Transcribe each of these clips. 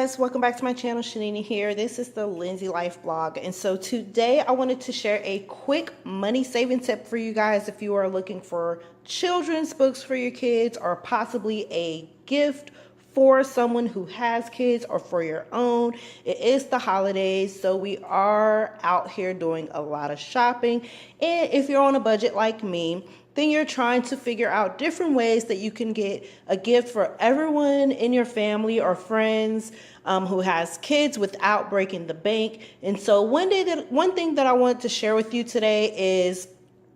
guys, welcome back to my channel. Shanini here. This is the Lindsay Life blog, and so today I wanted to share a quick money saving tip for you guys if you are looking for children's books for your kids, or possibly a gift for someone who has kids or for your own. It is the holidays, so we are out here doing a lot of shopping, and if you're on a budget like me, then you're trying to figure out different ways that you can get a gift for everyone in your family or friends who has kids without breaking the bank. And so one thing that I want to share with you today is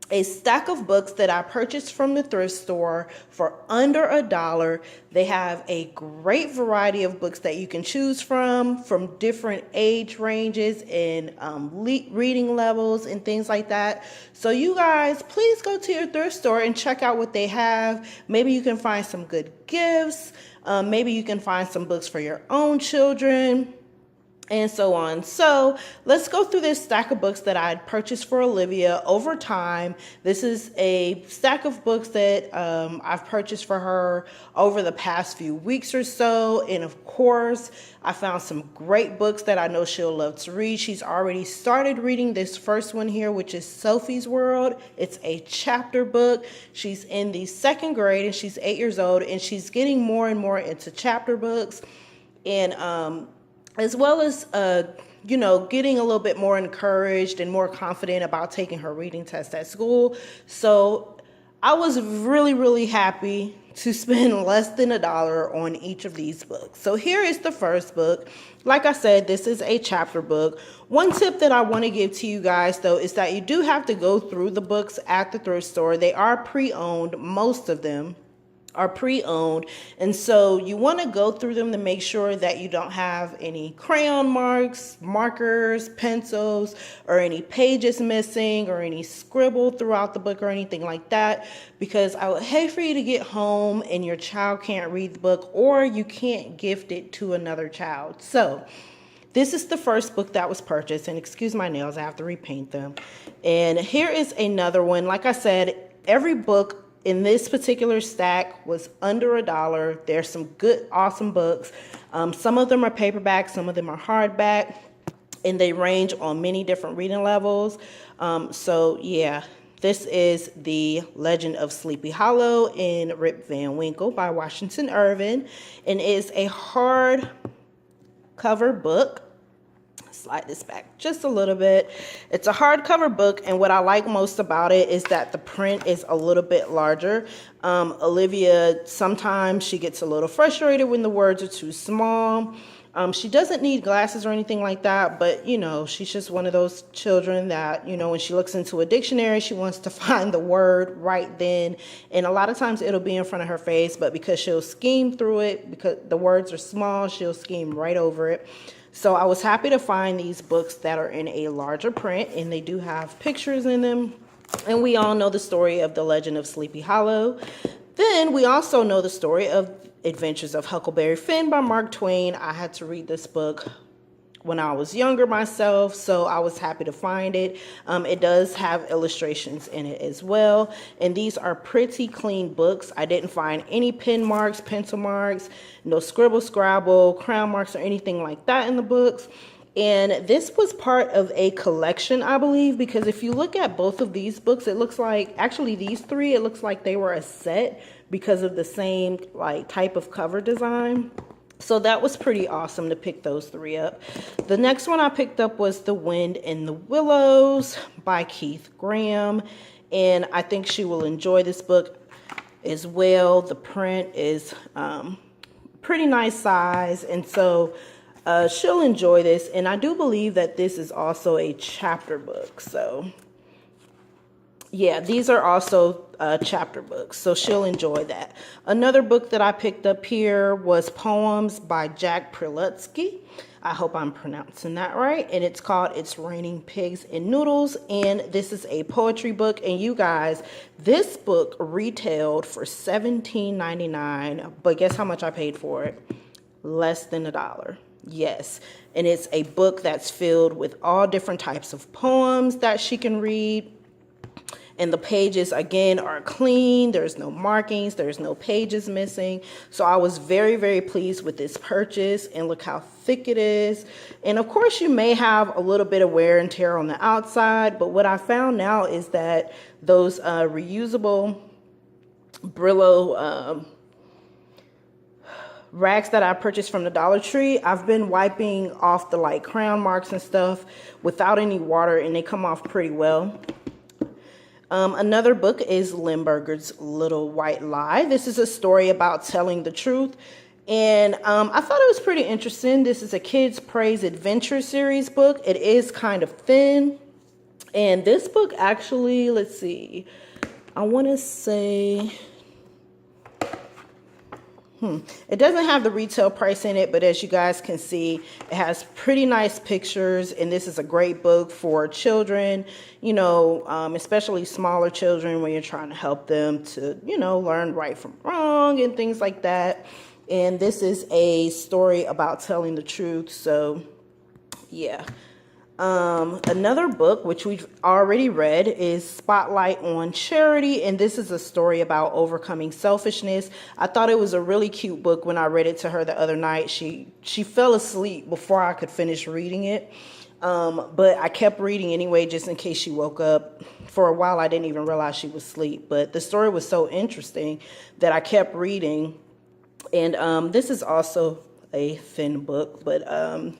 a stack of books that I purchased from the thrift store for under $1. They have a great variety of books that you can choose from different age ranges and reading levels and things like that. So you guys, please go to your thrift store and check out what they have. Maybe you can find some good gifts. Maybe you can find some books for your own children, and so on. So let's go through this stack of books that I had purchased for Olivia over time. This is a stack of books that I've purchased for her over the past few weeks or so. And of course, I found some great books that I know she'll love to read. She's already started reading this first one here, which is Sophie's World. It's a chapter book. She's in the 2nd grade and she's 8 years old, and she's getting more and more into chapter books. And as well as, getting a little bit more encouraged and more confident about taking her reading test at school. So I was really, really happy to spend less than $1 on each of these books. So here is the first book. Like I said, this is a chapter book. One tip that I want to give to you guys, though, is that you do have to go through the books at the thrift store. They are pre-owned. Most of them are pre-owned, and so you want to go through them to make sure that you don't have any crayon marks, markers, pencils, or any pages missing, or any scribble throughout the book or anything like that, because I would hate for you to get home and your child can't read the book, or you can't gift it to another child. So this is the first book that was purchased, and excuse my nails, I have to repaint them. And here is another one. Like I said, every book in this particular stack was under $1. There's some good, awesome books. Some of them are paperback, some of them are hardback, and they range on many different reading levels. So yeah, this is The Legend of Sleepy Hollow in Rip Van Winkle by Washington Irving, and it is a hard cover book. Slide this back just a little bit. It's a hardcover book, and what I like most about it is that the print is a little bit larger. Olivia, sometimes she gets a little frustrated when the words are too small. She doesn't need glasses or anything like that, but she's just one of those children that, when she looks into a dictionary, she wants to find the word right then. And a lot of times it'll be in front of her face, but because she'll skim through it, because the words are small, she'll skim right over it. So I was happy to find these books that are in a larger print, and they do have pictures in them. And we all know the story of The Legend of Sleepy Hollow. Then we also know the story of Adventures of Huckleberry Finn by Mark Twain. I had to read this book when I was younger myself, so I was happy to find it. It does have illustrations in it as well, and these are pretty clean books. I didn't find any pen marks, pencil marks, no scribble scrabble, crown marks, or anything like that in the books. And this was part of a collection, I believe, because if you look at both of these books, it looks like, actually these three, it looks like they were a set because of the same type of cover design. So that was pretty awesome to pick those three up. The next one I picked up was The Wind in the Willows by Keith Graham, and I think she will enjoy this book as well. The print is pretty nice size, and so she'll enjoy this. And I do believe that this is also a chapter book. So yeah, these are also chapter books, so she'll enjoy that. Another book that I picked up here was Poems by Jack Prelutsky. I hope I'm pronouncing that right. And it's called It's Raining Pigs and Noodles. And this is a poetry book. And you guys, this book retailed for $17.99. But guess how much I paid for it? Less than $1. Yes. And it's a book that's filled with all different types of poems that she can read. And the pages, again, are clean. There's no markings. There's no pages missing. So I was very, very pleased with this purchase. And look how thick it is. And of course, you may have a little bit of wear and tear on the outside. But what I found now is that those reusable Brillo rags that I purchased from the Dollar Tree, I've been wiping off the like crown marks and stuff without any water, and they come off pretty well. Another book is Limburger's Little White Lie. This is a story about telling the truth. And I thought it was pretty interesting. This is a Kids Praise Adventure series book. It is kind of thin. And this book actually, let's see, I want to say, it doesn't have the retail price in it, but as you guys can see, it has pretty nice pictures, and this is a great book for children, you know, especially smaller children when you're trying to help them to, you know, learn right from wrong and things like that. And this is a story about telling the truth, so yeah. Another book, which we've already read, is Spotlight on Charity, and this is a story about overcoming selfishness. I thought it was a really cute book when I read it to her the other night. She fell asleep before I could finish reading it, but I kept reading anyway just in case she woke up. For a while, I didn't even realize she was asleep, but the story was so interesting that I kept reading, and this is also a thin book, but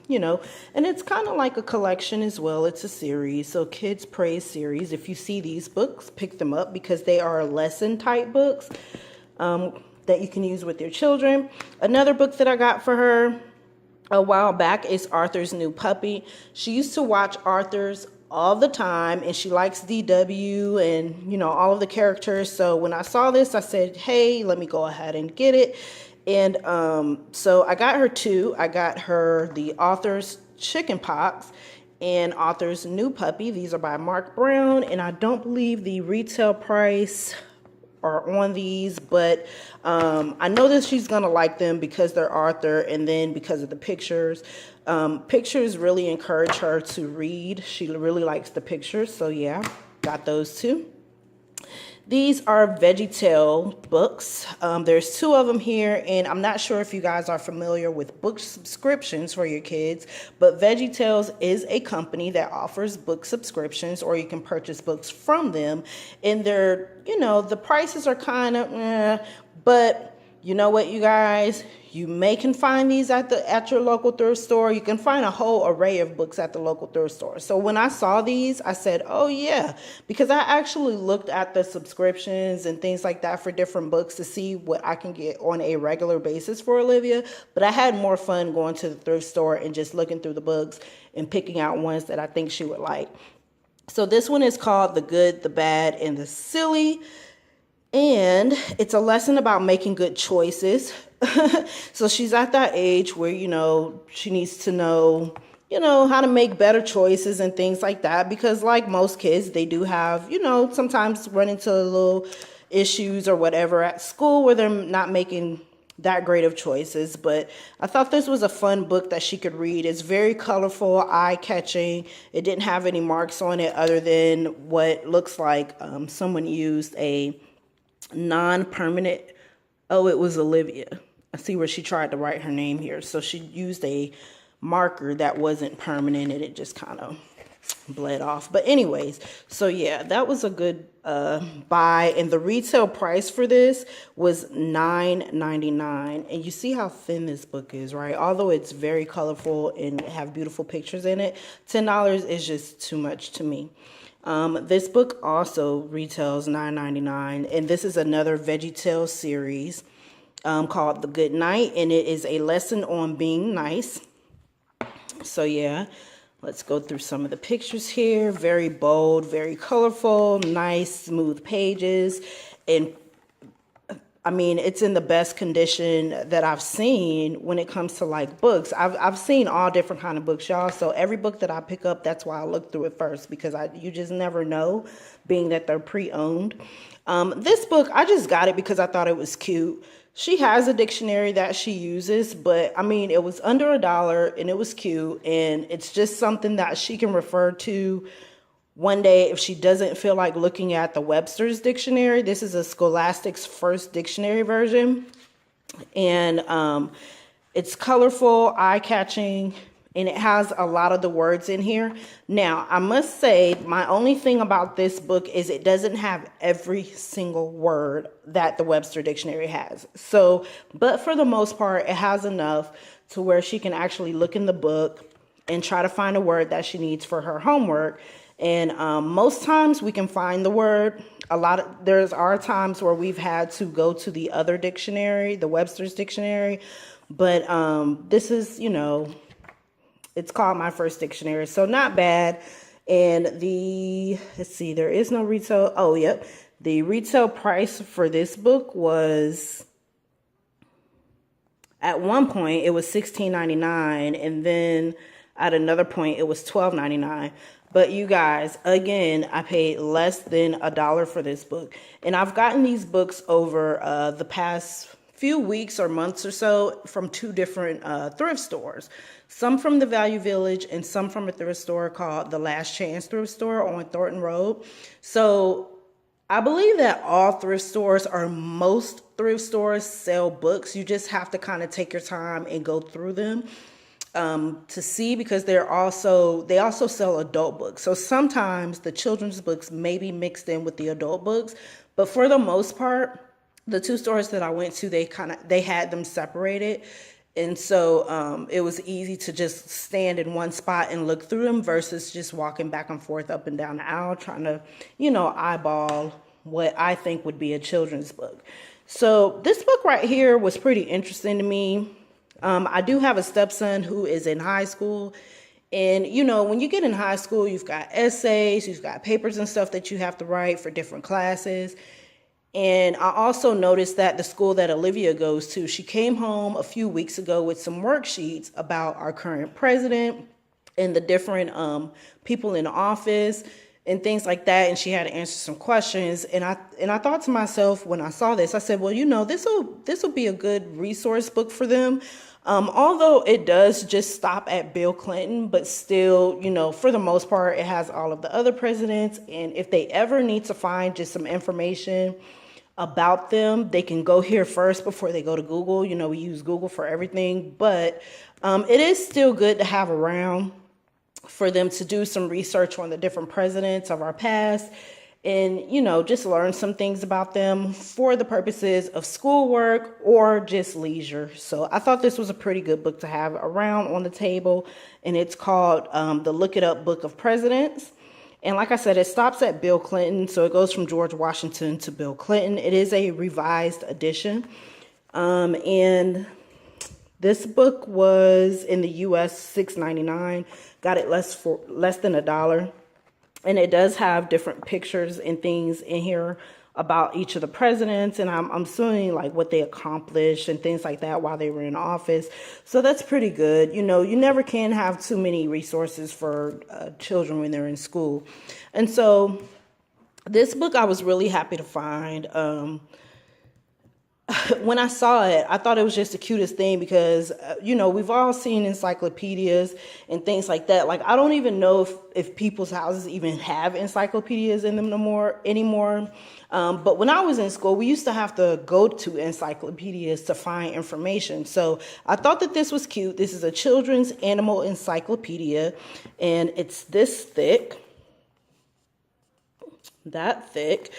you know, and it's kind of like a collection as well. It's a series, so Kids Praise series. If you see these books, pick them up because they are lesson type books that you can use with your children. Another book that I got for her a while back is Arthur's New Puppy. She used to watch Arthur's all the time, and she likes DW and, you know, all of the characters. So when I saw this, I said, hey, let me go ahead and get it. And so I got her two. I got her the Author's Chicken Pox and Author's New Puppy. These are by Mark Brown, and I don't believe the retail price are on these, but I know that she's gonna like them because they're Arthur, and then because of the pictures. Pictures really encourage her to read. She really likes the pictures, so yeah, got those two. These are VeggieTale books. There's two of them here, and I'm not sure if you guys are familiar with book subscriptions for your kids, but VeggieTales is a company that offers book subscriptions, or you can purchase books from them, and they're, you know, the prices are kind of, but you know what, you guys, you can find these at your local thrift store. You can find a whole array of books at the local thrift store. So when I saw these, I said, oh yeah, because I actually looked at the subscriptions and things like that for different books to see what I can get on a regular basis for Olivia. But I had more fun going to the thrift store and just looking through the books and picking out ones that I think she would like. So this one is called The Good, the Bad, and the Silly. And it's a lesson about making good choices. So she's at that age where, you know, she needs to know, you know, how to make better choices and things like that. Because like most kids, they do have, you know, sometimes run into little issues or whatever at school where they're not making that great of choices. But I thought this was a fun book that she could read. It's very colorful, eye-catching. It didn't have any marks on it other than what looks like someone used a non-permanent, oh, it was Olivia. I see where she tried to write her name here. So she used a marker that wasn't permanent, and it just kind of bled off. But anyways, so yeah, that was a good buy. And the retail price for this was $9.99. And you see how thin this book is, right? Although it's very colorful and have beautiful pictures in it, $10 is just too much to me. This book also retails $9.99, and this is another VeggieTale series called The Good Night, and it is a lesson on being nice. So yeah, let's go through some of the pictures here. Very bold, very colorful, nice, smooth pages, and I mean, it's in the best condition that I've seen when it comes to like books. I've seen all different kind of books, y'all. So every book that I pick up, that's why I look through it first, because you just never know, being that they're pre-owned. This book, I just got it because I thought it was cute. She has a dictionary that she uses, but I mean, it was under $1 and it was cute, and it's just something that she can refer to one day if she doesn't feel like looking at the Webster's dictionary. This is a Scholastic's first dictionary version. And it's colorful, eye-catching, and it has a lot of the words in here. Now, I must say, my only thing about this book is it doesn't have every single word that the Webster Dictionary has. So, but for the most part, it has enough to where she can actually look in the book and try to find a word that she needs for her homework. And most times we can find the word. There's times where we've had to go to the other dictionary, the Webster's dictionary. But this is, it's called My First Dictionary, so not bad. And let's see, there is no retail. Oh, yep. The retail price for this book was, at one point, it was $16.99, and then at another point, it was $12.99. But you guys, again, I paid less than $1 for this book. And I've gotten these books over the past few weeks or months or so from two different thrift stores. Some from the Value Village and some from a thrift store called the Last Chance Thrift Store on Thornton Road. So I believe that all thrift stores, or most thrift stores, sell books. You just have to kind of take your time and go through them to see, because they also sell adult books. So sometimes the children's books may be mixed in with the adult books, but for the most part, the two stores that I went to, they had them separated. And so it was easy to just stand in one spot and look through them versus just walking back and forth up and down the aisle trying to, eyeball what I think would be a children's book. So this book right here was pretty interesting to me. I do have a stepson who is in high school. And, when you get in high school, you've got essays, you've got papers and stuff that you have to write for different classes. And I also noticed that the school that Olivia goes to, she came home a few weeks ago with some worksheets about our current president and the different people in office and things like that. And she had to answer some questions. And I thought to myself when I saw this, I said, well, this will be a good resource book for them. Although it does just stop at Bill Clinton, but still, for the most part, it has all of the other presidents. And if they ever need to find just some information about them, they can go here first before they go to Google. We use Google for everything, but it is still good to have around for them to do some research on the different presidents of our past and, just learn some things about them for the purposes of schoolwork or just leisure. So I thought this was a pretty good book to have around on the table, and it's called The Look It Up Book of Presidents. And like I said, it stops at Bill Clinton, so it goes from George Washington to Bill Clinton. It is a revised edition. And this book was in the U.S. $6.99. Got it less than $1. And it does have different pictures and things in here about each of the presidents, and I'm assuming like what they accomplished and things like that while they were in office. So that's pretty good. You never can have too many resources for children when they're in school. And so this book I was really happy to find. When I saw it, I thought it was just the cutest thing because, we've all seen encyclopedias and things like that. Like, I don't even know if people's houses even have encyclopedias in them anymore. But when I was in school, we used to have to go to encyclopedias to find information. So I thought that this was cute. This is a children's animal encyclopedia, and it's this thick, that thick.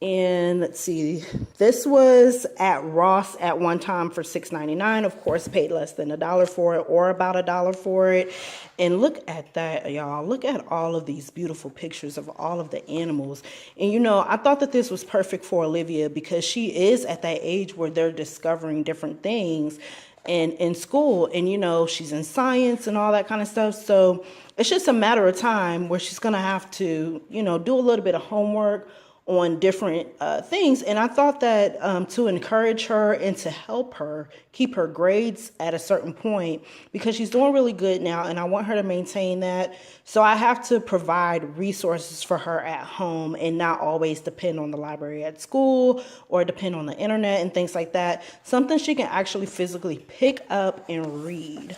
And let's see, this was at Ross at one time for $6.99. Of course, paid less than $1 for it, or about $1 for it. And look at that, y'all. Look at all of these beautiful pictures of all of the animals. And, I thought that this was perfect for Olivia because she is at that age where they're discovering different things and in school. And, she's in science and all that kind of stuff. So it's just a matter of time where she's going to have to, do a little bit of homework on different things. And I thought that to encourage her and to help her keep her grades at a certain point, because she's doing really good now and I want her to maintain that. So I have to provide resources for her at home and not always depend on the library at school or depend on the internet and things like that. Something she can actually physically pick up and read.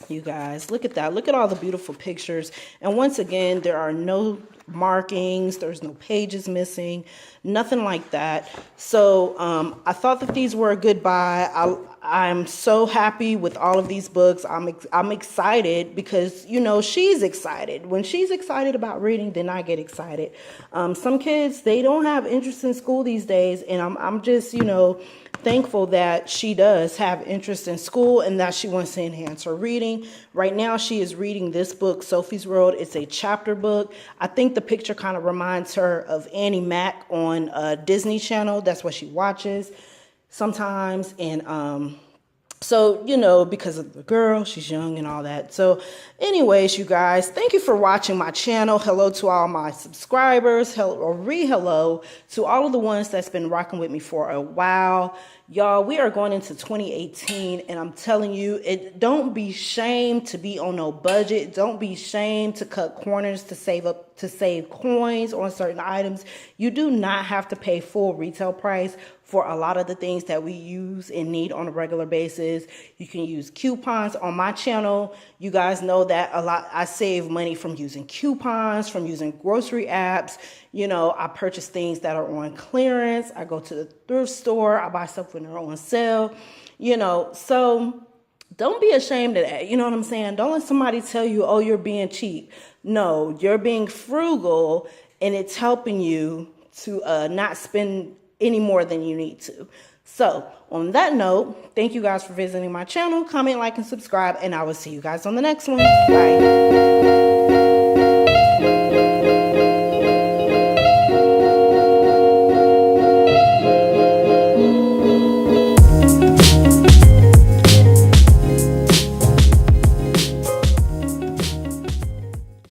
You guys, look at that. Look at all the beautiful pictures. And once again, there are no markings. There's no pages missing, nothing like that. So I thought that these were a good buy. I'm so happy with all of these books. I'm excited because, you know, she's excited. When she's excited about reading, then I get excited. Some kids, they don't have interest in school these days, and I'm just, you know, thankful that she does have interest in school and that she wants to enhance her reading. Right now, she is reading this book, Sophie's World. It's a chapter book. I think the picture kind of reminds her of Annie Mac on Disney Channel. That's what she watches sometimes. And so, you know, because of the girl, she's young and all that. So anyways, you guys, thank you for watching my channel. Hello to all my subscribers. Hello, or re-hello to all of the ones that's been rocking with me for a while. Y'all, we are going into 2018, and I'm telling you, don't be shamed to be on no budget. Don't be shamed to cut corners to save coins on certain items. You do not have to pay full retail price for a lot of the things that we use and need on a regular basis. You can use coupons on my channel. You guys know that a lot. I save money from using coupons, from using grocery apps. You know, I purchase things that are on clearance. I go to the thrift store. I buy stuff when they're on sale. You know, so don't be ashamed of that. You know what I'm saying? Don't let somebody tell you, oh, you're being cheap. No, you're being frugal, and it's helping you to not spend any more than you need to. So on that note, thank you guys for visiting my channel. Comment, like, and subscribe, and I will see you guys on the next one. Bye.